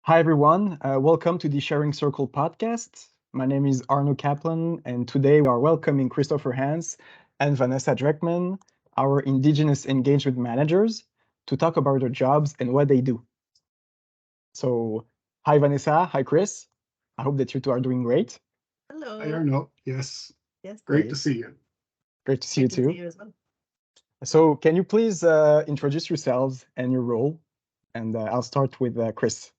Hi, everyone. Welcome to the Sharing Circle podcast. My name is Arno Kaplan, and today we are welcoming Christopher Hans and Vanessa Dreckman, our Indigenous Engagement Managers, to talk about their jobs and what they do. So, hi, Vanessa. Hi, Chris. I hope that you two are doing great. Hello. Hi, Arno. Yes. Yes. Great to see you. Great to see you Great to too. see you as well. So, can you please introduce yourselves and your role? And I'll start with Chris.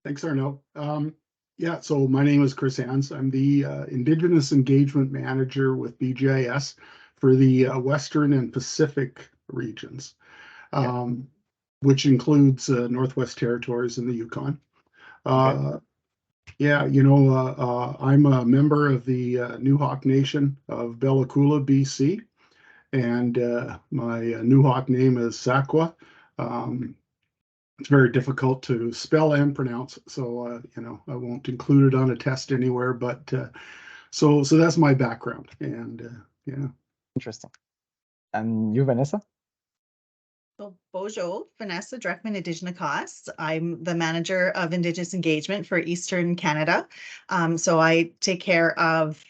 Thanks, Arno. So my name is Chris Hans. I'm the Indigenous Engagement Manager with BGIS for the Western and Pacific regions, which includes Northwest Territories and the Yukon. I'm a member of the Nuhawk Nation of Bella Coola, BC, and my Nuhawk name is Sakwa. It's very difficult to spell and pronounce, so I won't include it on a test anywhere. But so that's my background, and Interesting. And you, Vanessa? So Bojo, Vanessa Dreckman, Indigenous. I'm the manager of Indigenous Engagement for Eastern Canada. So I take care of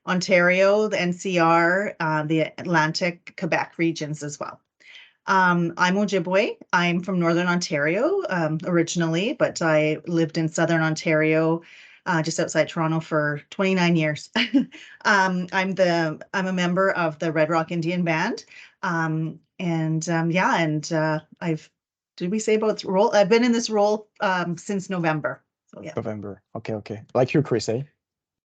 Ontario, the NCR, the Atlantic, Quebec regions as well. I'm Ojibwe. I'm from Northern Ontario originally, but I lived in Southern Ontario, just outside Toronto for 29 years. I'm a member of the Red Rock Indian Band. Did we say about the role? I've been in this role since November. So yeah. November. Okay. Like you, Chris, eh?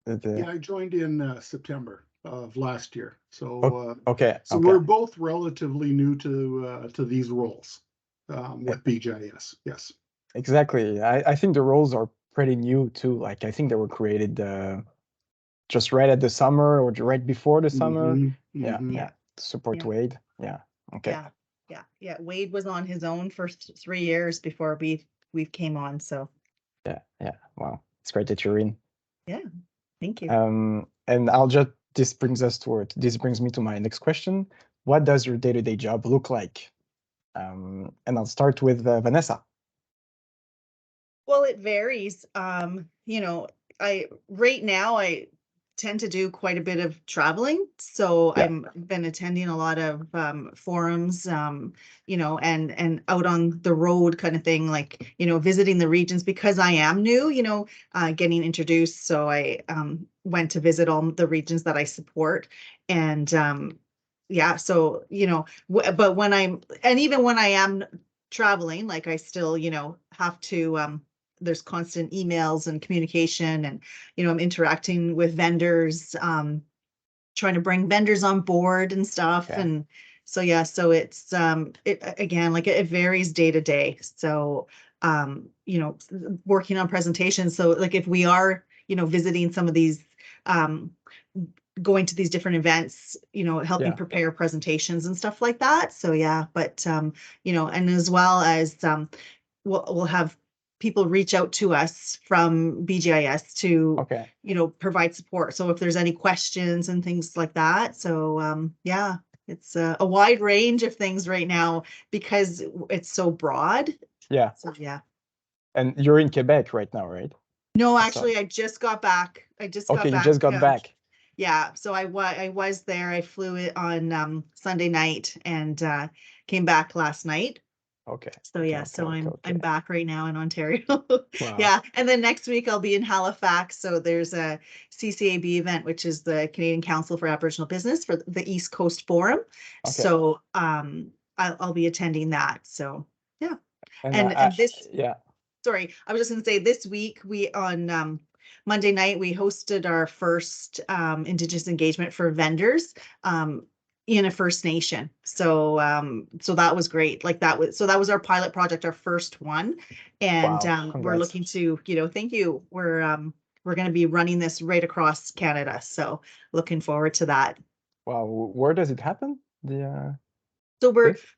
I joined in September of last year. So okay. we're both relatively new to these roles with BGIS. Yes. Exactly. I think the roles are pretty new too. Like I think they were created just right at the summer or right before the summer. Yeah. Support Wade. Yeah. Okay. Yeah. Wade was on his own for 3 years before we came on. So. Yeah. Wow. It's great that you're in. Yeah. Thank you. And this brings me to my next question. What does your day-to-day job look like? And I'll start with Vanessa. Well, it varies. Right now I tend to do quite a bit of traveling. So I've been attending a lot of forums, and out on the road kind of thing, like, visiting the regions because I am new, getting introduced. So I went to visit all the regions that I support. And so, but even when I am traveling, like I still, have to, there's constant emails and communication, and, I'm interacting with vendors, trying to bring vendors on board and stuff. Yeah. And so, so it's, it varies day to day. So, working on presentations. So like if we are, visiting some of these, going to these different events, helping prepare presentations and stuff like that. So but and as well as we'll have people reach out to us from BGIS to provide support. So if there's any questions and things like that. So it's a wide range of things right now because it's so broad. Yeah. So And you're in Quebec right now, right? No, actually, I just got back. You just got back. Yeah, so I was there. I flew it on Sunday night and came back last night. Okay. So I'm back right now in Ontario. Wow. Yeah, and then next week I'll be in Halifax. So there's a CCAB event, which is the Canadian Council for Aboriginal Business for the East Coast Forum. Okay. So I'll be attending that. So yeah, and this. Yeah. Sorry, I was just going to say this week we on Monday night we hosted our first Indigenous engagement for vendors in a First Nation. So that was great. Like that was our pilot project, our first one, and we're looking to thank you. We're going to be running this right across Canada. So looking forward to that. Wow, where does it happen? So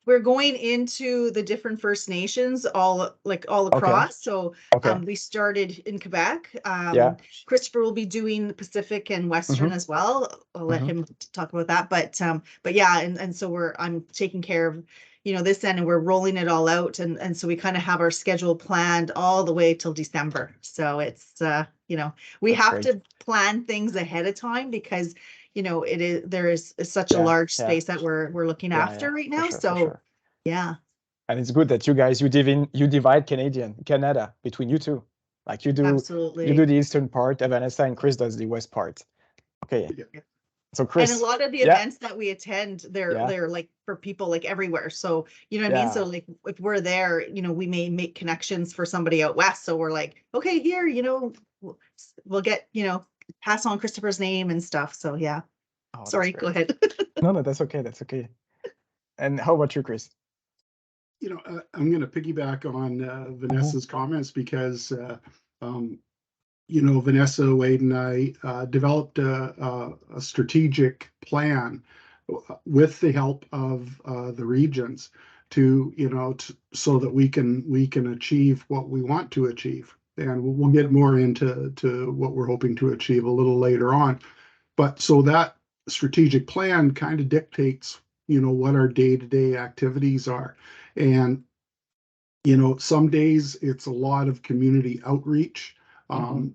we're going into the different First Nations all across. So we started in Quebec. Christopher will be doing Pacific and Western as well. I'll let him talk about that. But yeah, and so I'm taking care of this end, and we're rolling it all out. And so we kind of have our schedule planned all the way till December. So it's, we That's have great. to plan things ahead of time because, there is such a Yeah, large yeah. space that we're looking Yeah, after yeah, right for now. sure, for So sure. yeah. And it's good that you guys, you divide Canada between you two. Like you do Absolutely. the eastern part, and Vanessa and Chris does the west part. Okay. Yeah. So And Chris, a lot of the yeah, events that we attend, they're Yeah. they're like for people like everywhere. So you know what I mean? Yeah. So like if we're there, we may make connections for somebody out west. So we're like, okay, here, we'll get, pass on Christopher's name and stuff. So yeah. Oh, that's Sorry, go great. ahead. No, that's okay. That's okay. And how about you, Chris? I'm going to piggyback on Vanessa's comments because, Vanessa, Wade, and I developed a strategic plan with the help of the regions so that we can achieve what we want to achieve. And we'll get more into what we're hoping to achieve a little later on. But so that strategic plan kind of dictates, what our day-to-day activities are. And, some days it's a lot of community outreach, and,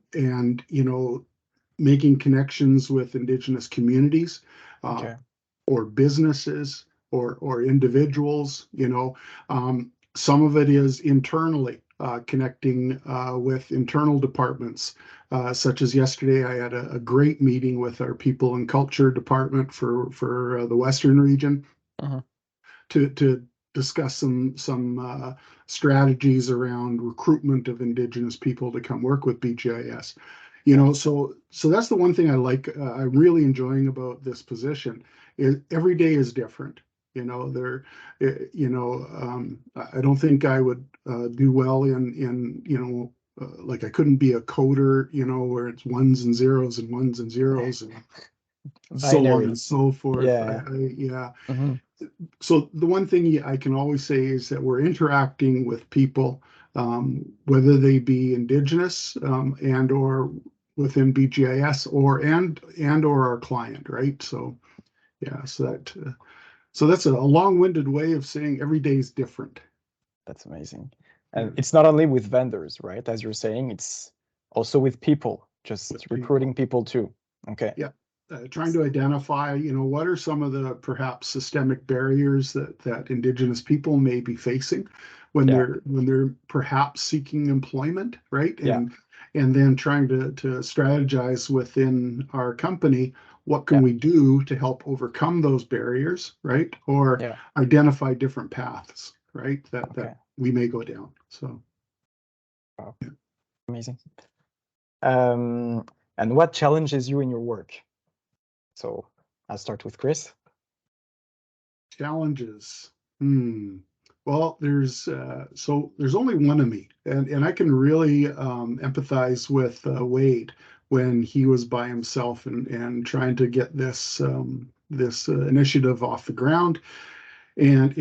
making connections with Indigenous communities, Okay. or businesses or individuals, some of it is internally, connecting with internal departments, such as yesterday I had a great meeting with our people and culture department for the Western region Mhm. to discuss some strategies around recruitment of Indigenous people to come work with BGIS. So that's the one thing I'm really enjoying about this position is every day is different. I don't think I would do well in like I couldn't be a coder, where it's ones and zeros and ones and zeros and so on and Binaries. so forth. Yeah. Yeah. Mhm. So the one thing I can always say is that we're interacting with people, whether they be Indigenous, and or within BGIS or our client, right? So yeah, so that's a long-winded way of saying every day is different. That's amazing. And it's not only with vendors, right? As you're saying, it's also with people, just With recruiting people too. Okay. Yeah. Trying to identify, what are some of the perhaps systemic barriers that Indigenous people may be facing when Yeah. they're perhaps seeking employment, right? Yeah. And then trying to strategize within our company, what can Yeah. we do to help overcome those barriers, right? Or Yeah. identify different paths, right? Okay. That we may go down. So Wow. Amazing. And what challenges you in your work? So I'll start with Chris. challenges. Well, there's only one of me, and I can really empathize with Wade when he was by himself and trying to get this initiative off the ground. And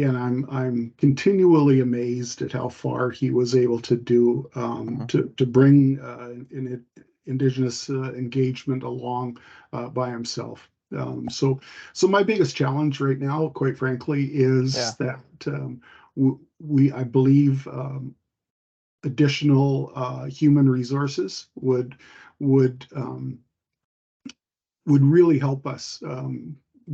I'm continually amazed at how far he was able to do, to bring an Indigenous engagement along by himself. So my biggest challenge right now, quite frankly, is that I believe additional human resources would really help us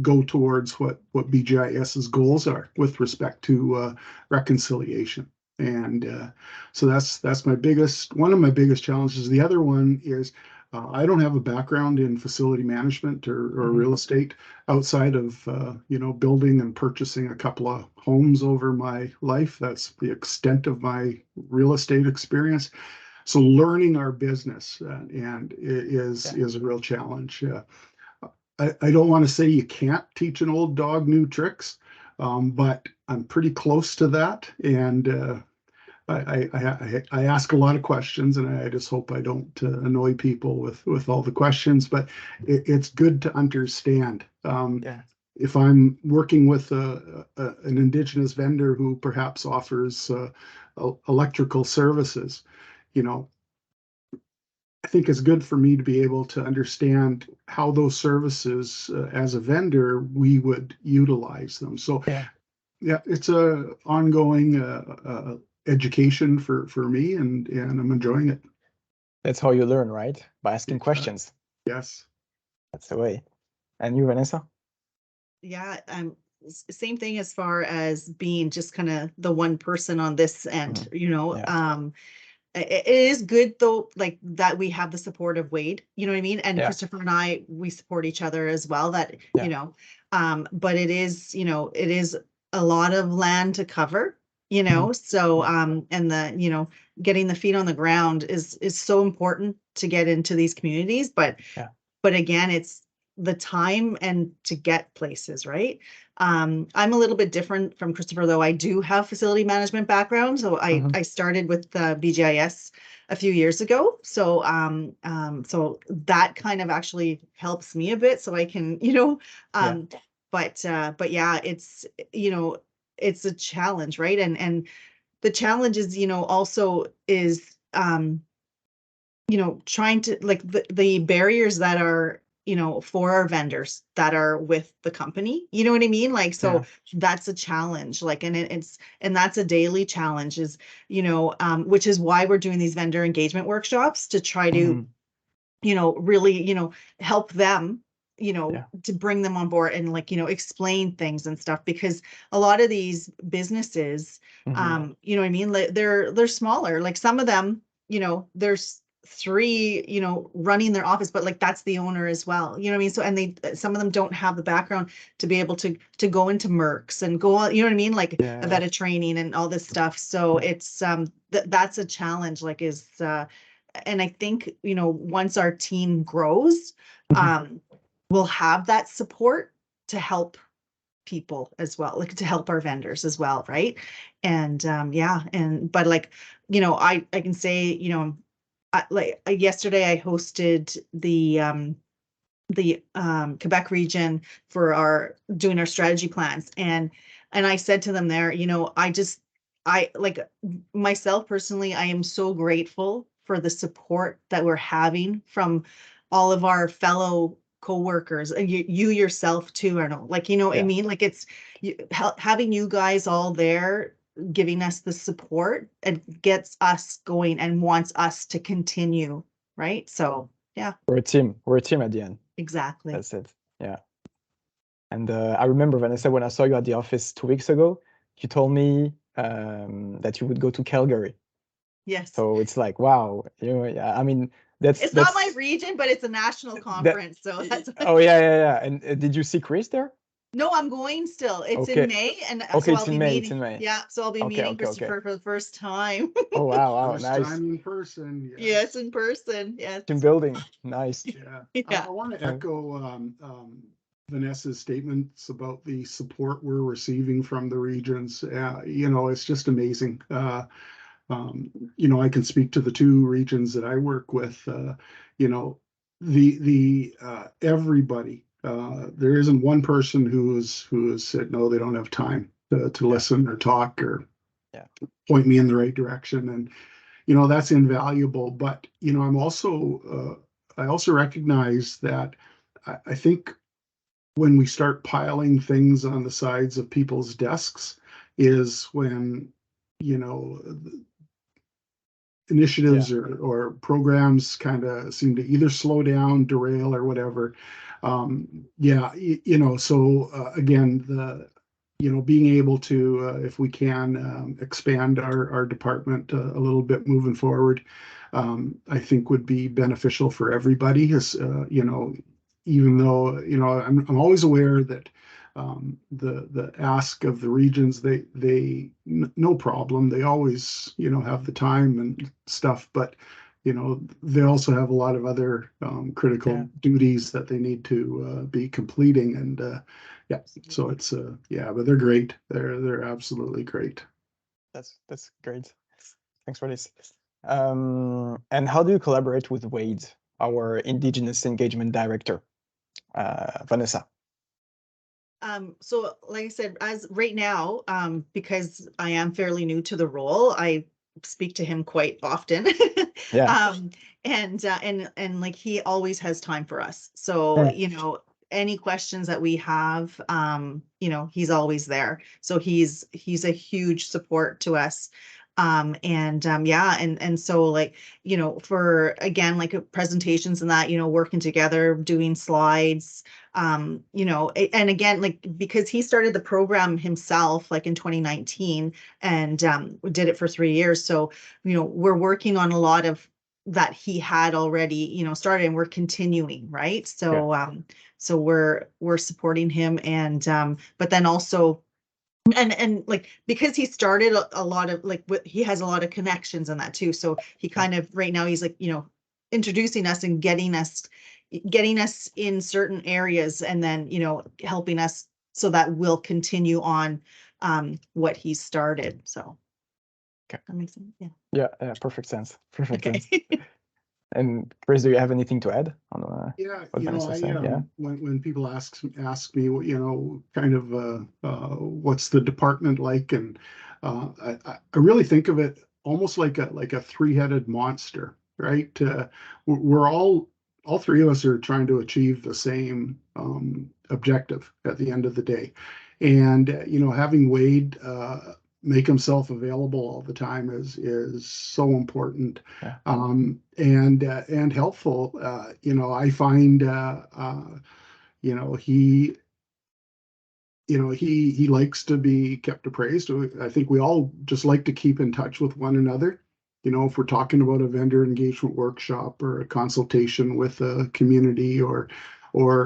go towards what BGIS's goals are with respect to reconciliation. And so that's one of my biggest challenges. The other one is I don't have a background in facility management or real estate outside of building and purchasing a couple of homes over my life. That's the extent of my real estate experience. So learning our business is a real challenge. I don't want to say you can't teach an old dog new tricks, but I'm pretty close to that. And I ask a lot of questions, and I just hope I don't annoy people with all the questions. But it's good to understand. If I'm working with an Indigenous vendor who perhaps offers electrical services, I think it's good for me to be able to understand how those services, as a vendor, we would utilize them. So Yeah, it's a ongoing education for me, and I'm enjoying it. That's how you learn, right? By asking Exactly. questions. Yes. That's the way. And you, Vanessa? Yeah, same thing as far as being just kind of the one person on this end, Yeah. It is good though, like that we have the support of Wade, you know what I mean? And Yeah. Christopher and I, we support each other as well, that, Yeah. but it is, it is a lot of land to cover, so, and getting the feet on the ground is so important to get into these communities, but again, it's the time and to get places, right? I'm a little bit different from Christopher, though. I do have facility management background. So I started with BGIS a few years ago. So so that kind of actually helps me a bit, so I can, but yeah, it's, it's a challenge, right? And the challenge is, also is trying to, like, the barriers that are, for our vendors that are with the company, you know what I mean? Like, so that's a challenge, like, and and that's a daily challenge, is, which is why we're doing these vendor engagement workshops, to try to, really, help them, to bring them on board, and, like, explain things and stuff, because a lot of these businesses, you know what I mean? Like, they're smaller, like some of them, there's 3, running their office, but, like, that's the owner as well, you know what I mean? So, and some of them don't have the background to be able to go into Mercs and go on, you know what I mean? Like a vet of training and all this stuff. So it's that's a challenge, like, is and I think, once our team grows, we'll have that support to help people as well, like to help our vendors as well, right? And but, like, I can say, yesterday I hosted the Quebec region for doing our strategy plans, and I said to them there, I like, myself personally, I am so grateful for the support that we're having from all of our fellow co-workers, and you yourself too, Arnold, like, what I mean? Like, it's having you guys all there giving us the support, and gets us going and wants us to continue, right? So yeah, We're a team. We're a team at the end. exactly. That's it. Yeah. And I remember, Vanessa, when I saw you at the office 2 weeks ago, you told me that you would go to Calgary. Yes. So it's like, wow, I mean, It's not my region, but it's a national conference. So that's oh, yeah. And did you see Chris there? No, I'm going still. It's Okay. in May, and Okay, so it's I'll in be May. meeting. It's in May. Yeah, so I'll be meeting Christopher for the first time. Oh, wow, First nice. time in person. Yes, in person. Yes. Team building. Nice. I want to echo Vanessa's statements about the support we're receiving from the regions. It's just amazing. I can speak to the 2 regions that I work with. Everybody. There isn't one person who has said no, they don't have time to listen or talk or point me in the right direction, and that's invaluable. But I also recognize that I think when we start piling things on the sides of people's desks is when initiatives or programs kind of seem to either slow down, derail, or whatever. So again, being able to, if we can, expand our department a little bit moving forward, I think would be beneficial for everybody. As even though I'm always aware that the ask of the regions, they no problem, they always have the time and stuff, but they also have a lot of other critical duties that they need to be completing, and so it's but they're great. They're absolutely great. That's great. Thanks for this. And how do you collaborate with Wade, our Indigenous Engagement Director, Vanessa? So like I said, as right now, because I am fairly new to the role, I speak to him quite often. And like, he always has time for us. So, any questions that we have, you know, he's always there. So he's a huge support to us. Yeah, and so like, you know, for again, like presentations and that, you know, working together, doing slides, you know, and again, like because he started the program himself like in 2019 and did it for 3 years. So, you know, we're working on a lot of that he had already, you know, started, and we're continuing, right? So so we're supporting him, and but then also and like because he started a lot of like he has a lot of connections in that too, so he kind of right now he's like, you know, introducing us and getting us in certain areas, and then, you know, helping us so that we'll continue on what he started. So that makes sense. Yeah, perfect sense. Perfect Okay. sense. And Chris, do you have anything to add on what you Vanessa know, said? Yeah. When people ask me, you know, kind of what's the department like, and I really think of it almost like a three-headed monster, right? We're all three of us are trying to achieve the same objective at the end of the day, and you know, having Wade make himself available all the time is so important, and helpful. You know, I find you know, he likes to be kept appraised. I think we all just like to keep in touch with one another. You know, if we're talking about a vendor engagement workshop or a consultation with a community or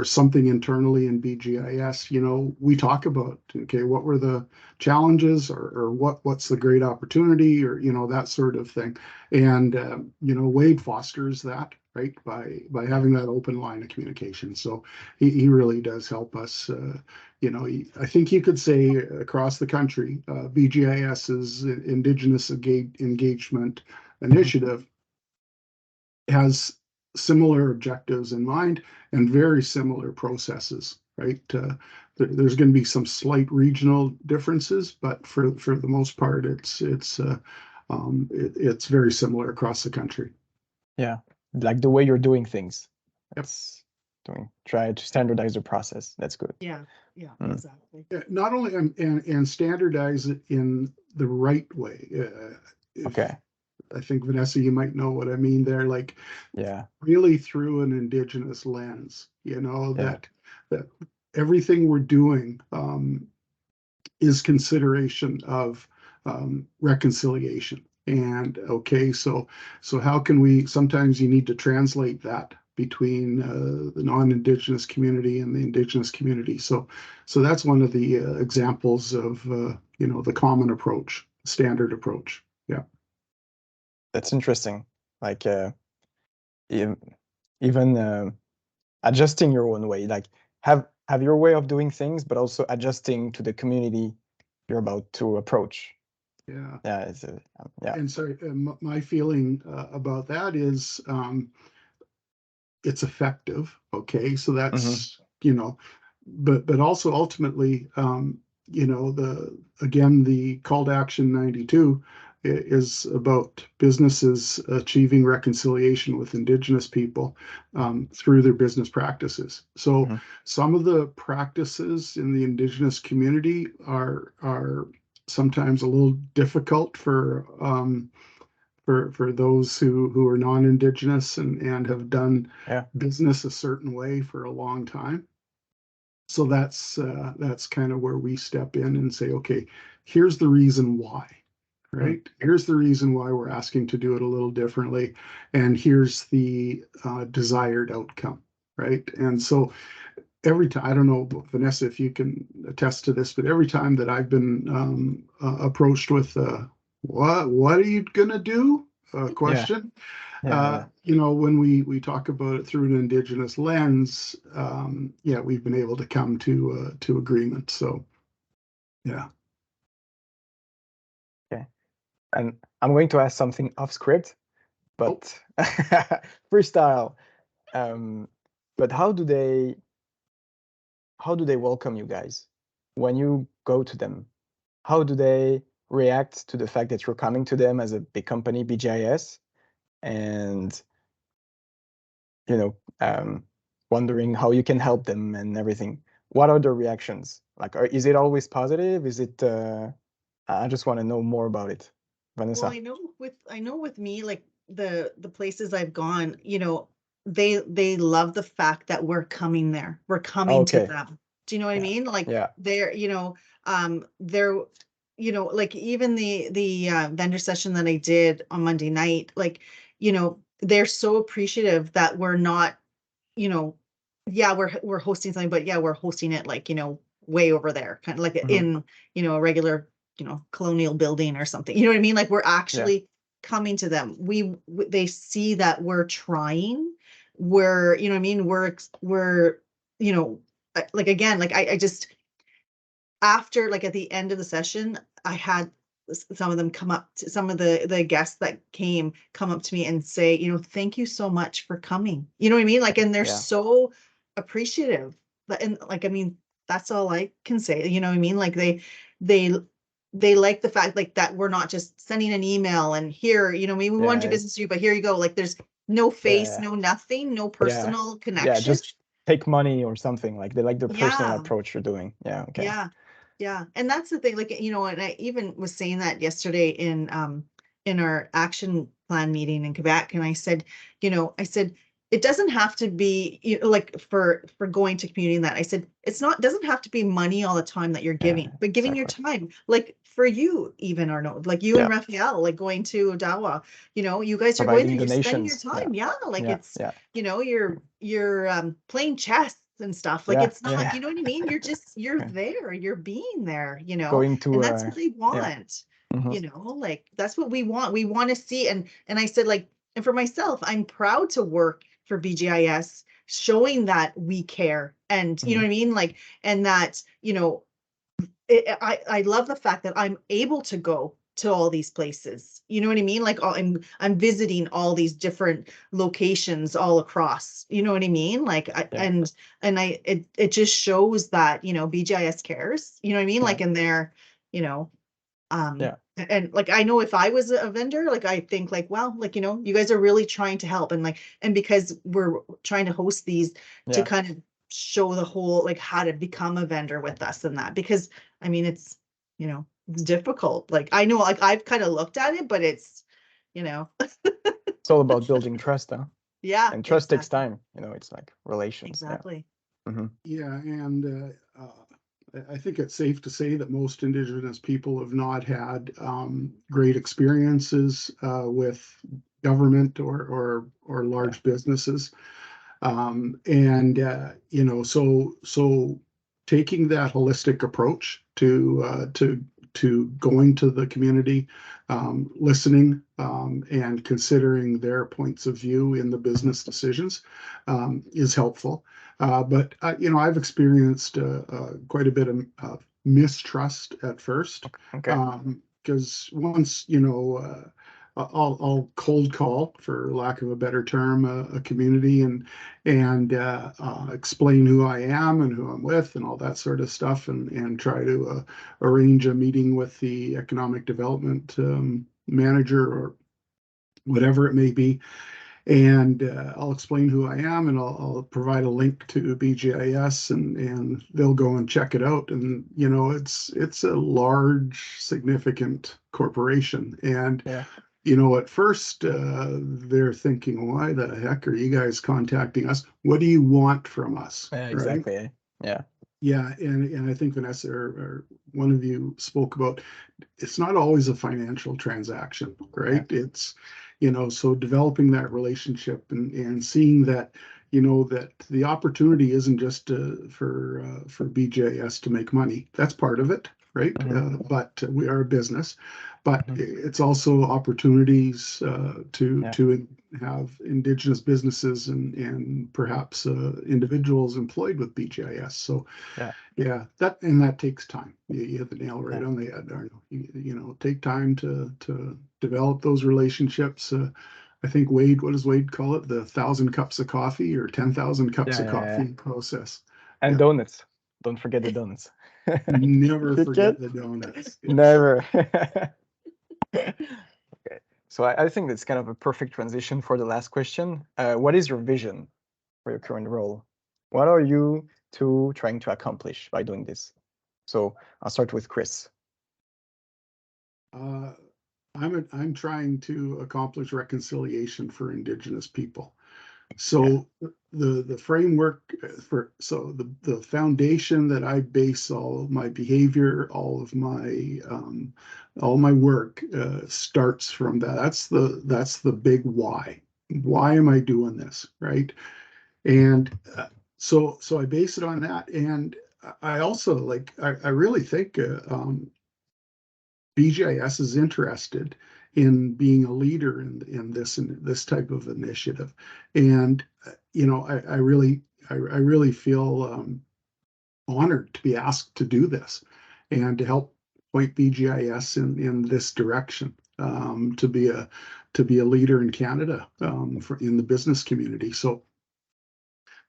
something internally in BGIS, you know, we talk about, okay, what were the challenges, or what's the great opportunity, or, you know, that sort of thing. And you know, Wade fosters that, right, by having that open line of communication. So he really does help us. You know, I think you could say across the country, BGIS's Indigenous Engagement Initiative has similar objectives in mind and very similar processes, right? There's going to be some slight regional differences, but for the most part, it's very similar across the country. Yeah, like the way you're doing things. It's try to standardize the process. That's good. Yeah, exactly. Not only and standardize it in the right way. Okay. I think, Vanessa, you might know what I mean there. Like, really through an Indigenous lens. You know, that everything we're doing is consideration of reconciliation. And okay, so how can we? Sometimes you need to translate that between the non-Indigenous community and the Indigenous community. So that's one of the examples of you know, the common approach, standard approach. Yeah, that's interesting. Like even adjusting your own way, like have your way of doing things, but also adjusting to the community you're about to approach. Yeah, And so my feeling about that is it's effective. Okay, so that's you know, but also ultimately, you know, the call to action 92 is about businesses achieving reconciliation with Indigenous people through their business practices. So some of the practices in the Indigenous community are sometimes a little difficult for those who are non-Indigenous and have done business a certain way for a long time. So that's kind of where we step in and say, okay, here's the reason why, right? Here's the reason why we're asking to do it a little differently, and here's the desired outcome, right? And so every time, I don't know, Vanessa, if you can attest to this, but every time that I've been approached with what are you gonna do? Question. You know, when we talk about it through an Indigenous lens, we've been able to come to agreement. So, yeah. Okay, and I'm going to ask something off script, but freestyle. But how do they welcome you guys when you go to them? How do they react to the fact that you're coming to them as a big company, BGIS, and you know, wondering how you can help them and everything. What are the reactions? Like, is it always positive? Is it? I just want to know more about it, Vanessa. Well, I know with me, like the places I've gone, you know, they love the fact that we're coming there. We're coming to Okay. them. Do you know what I mean? Like Yeah. they're, they're, like even the vendor session that I did on Monday night, like, they're so appreciative that we're not, yeah, we're hosting something, but yeah, we're hosting it like, way over there, kind of like in, a regular, colonial building or something. You know what I mean? Like we're actually coming to them. They see that we're trying. We're, you know what I mean? We're, like again, like I just after like at the end of the session, I had some of them come up to some of the guests that came come up to me and say, thank you so much for coming. You know what I mean? Like, and they're so appreciative. And like, I mean, that's all I can say. You know what I mean? Like they like the fact like that we're not just sending an email and here, we want to do business with you, but here you go. Like there's no face, no nothing, no personal connection. Yeah, just take money or something. Like they like the personal Yeah. approach you're doing. Yeah. Okay. Yeah. Yeah. And that's the thing, like, and I even was saying that yesterday in our action plan meeting in Quebec. And I said, it doesn't have to be like for going to community, that I said, doesn't have to be money all the time that you're giving, but giving your time, like for you, even Arno, like you and Raphael, like going to Ottawa, you guys are going there, you're spending your time. Yeah. Like it's, you're playing chess and stuff. Like it's not, you know what I mean? You're just, you're there, you're being there, Going to and that's what they want. Like that's what we want. We want to see. And I said, like, and for myself, I'm proud to work for BGIS, showing that we care. And you know what I mean? Like, and that, I love the fact that I'm able to go to all these places. You know what I mean? Like I'm visiting all these different locations all across. You know what I mean? Like it just shows that, BGIS cares. You know what I mean? Like in their, and like I know if I was a vendor, like I think like, wow, like, you guys are really trying to help. And like, and because we're trying to host these to kind of show the whole, like how to become a vendor with us and that, because I mean, it's, it's difficult. Like I know, like I've kind of looked at it, but it's, it's all about building trust, huh? Yeah. And trust takes time. It's like relations. Exactly. Yeah. And I think it's safe to say that most Indigenous people have not had great experiences with government or large businesses. So taking that holistic approach to going to the community, listening, and considering their points of view in the business decisions is helpful. But I've experienced quite a bit of mistrust at first, because once I'll cold call, for lack of a better term, a community and explain who I am and who I'm with and all that sort of stuff, and try to arrange a meeting with the economic development manager or whatever it may be. And I'll explain who I am, and I'll provide a link to BGIS, and they'll go and check it out. And it's a large, significant corporation, and at first they're thinking, why the heck are you guys contacting us? What do you want from us? Exactly. Right? Yeah. Yeah, and I think Vanessa or one of you spoke about, it's not always a financial transaction, right? It's so developing that relationship and seeing that that the opportunity isn't just for BGIS to make money. That's part of it, right? But we are a business, but it's also opportunities to have Indigenous businesses and perhaps individuals employed with BGIS. So that takes time. You hit the nail right on the head, Arno. Take time to develop those relationships. I think Wade, what does Wade call it? The 1,000 cups of coffee or 10,000 cups of coffee process. And donuts. Don't forget the donuts. Never forget the donuts. Never. Okay. So I think that's kind of a perfect transition for the last question. What is your vision for your current role? What are you two trying to accomplish by doing this? So I'll start with Chris. I'm trying to accomplish reconciliation for Indigenous people. So the framework the foundation that I base all of my behavior, all my work starts from that. That's the big why. Why am I doing this, right? And so I base it on that, and I also I really think BGIS is interested in being a leader in this type of initiative, and I really feel honored to be asked to do this and to help point BGIS in this direction, to be a leader in Canada, in the business community. So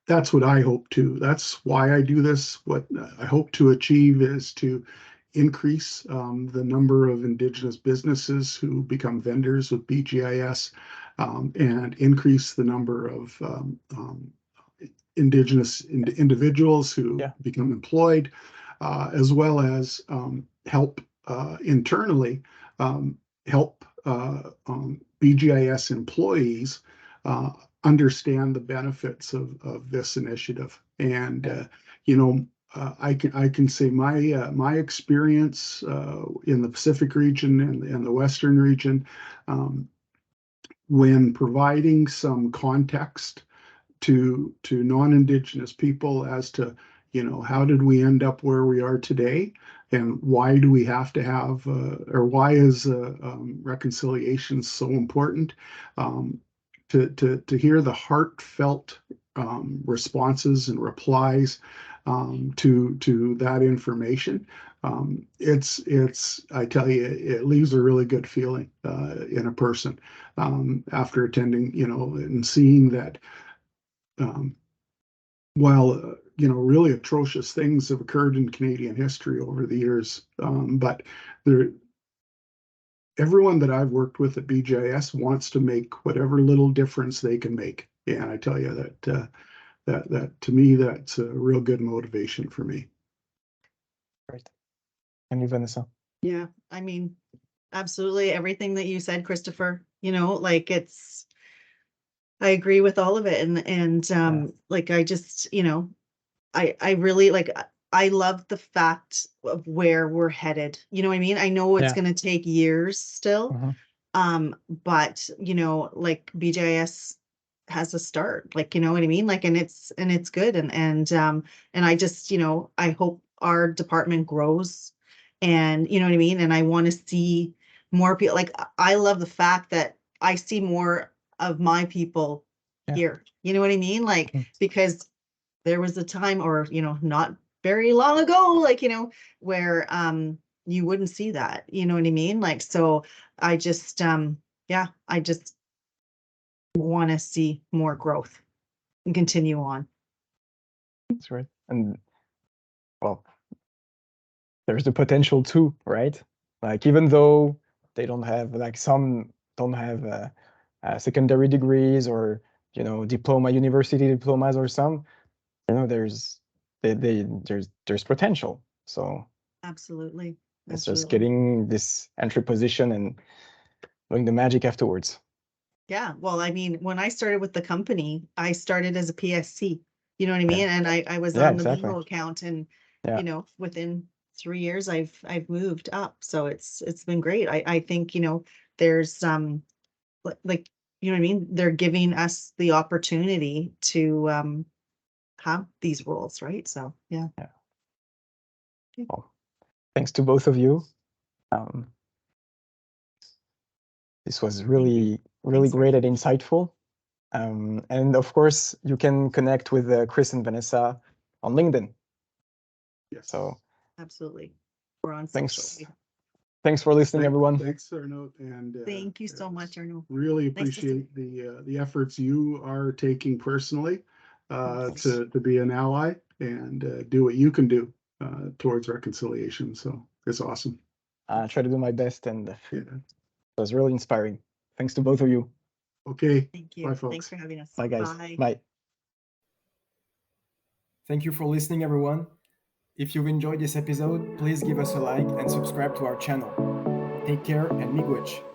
that's what I hope to. That's why I do this. What I hope to achieve is to increase the number of Indigenous businesses who become vendors with BGIS, and increase the number of Indigenous individuals who become employed, as well as help internally, help BGIS employees understand the benefits of this initiative. And I can say my experience in the Pacific region and the Western region, when providing some context to non-Indigenous people as to how did we end up where we are today, and why do we have to have or why is reconciliation so important, to hear the heartfelt responses and replies to that information. It's I tell you, it leaves a really good feeling in a person after attending, and seeing that while really atrocious things have occurred in Canadian history over the years, but everyone that I've worked with at BGIS wants to make whatever little difference they can make. And I tell you that to me, that's a real good motivation for me. Great. And you, Vanessa? Yeah, I mean, absolutely everything that you said, Christopher, I agree with all of it. And I just, I really I love the fact of where we're headed. You know what I mean? I know it's going to take years still. But BGIS has a start, you know what I mean? And it's good. And I just, I hope our department grows, and you know what I mean? And I want to see more people. I love the fact that I see more of my people here. You know what I mean? Because there was a time, or not very long ago, where you wouldn't see that, you know what I mean? So I just I just want to see more growth and continue on. That's right. And well, there's the potential too, right? Even though they don't have, some don't have secondary degrees or university diplomas, or some, there's potential. So Absolutely. it's just getting this entry position and doing the magic afterwards. Yeah, well, I mean, when I started with the company, I started as a PSC, you know what I mean? And I was on the bingo account, and within 3 years I've moved up. So it's been great. I think, there's you know what I mean? They're giving us the opportunity to have these roles, right? So yeah. Well, thanks to both of you. This was really great and insightful. And of course, you can connect with Chris and Vanessa on LinkedIn. Yes. So absolutely, we're on social. Thanks for listening, everyone. Thanks, Arno, and thank you so much, Arno. Really appreciate the efforts you are taking personally to be an ally and do what you can do towards reconciliation. So it's awesome. I try to do my best, and it was really inspiring. Thanks to both of you. Okay. Thank you. Bye, folks. Thanks for having us. Bye, guys. Bye. Bye. Thank you for listening, everyone. If you've enjoyed this episode, please give us a like and subscribe to our channel. Take care and miigwech.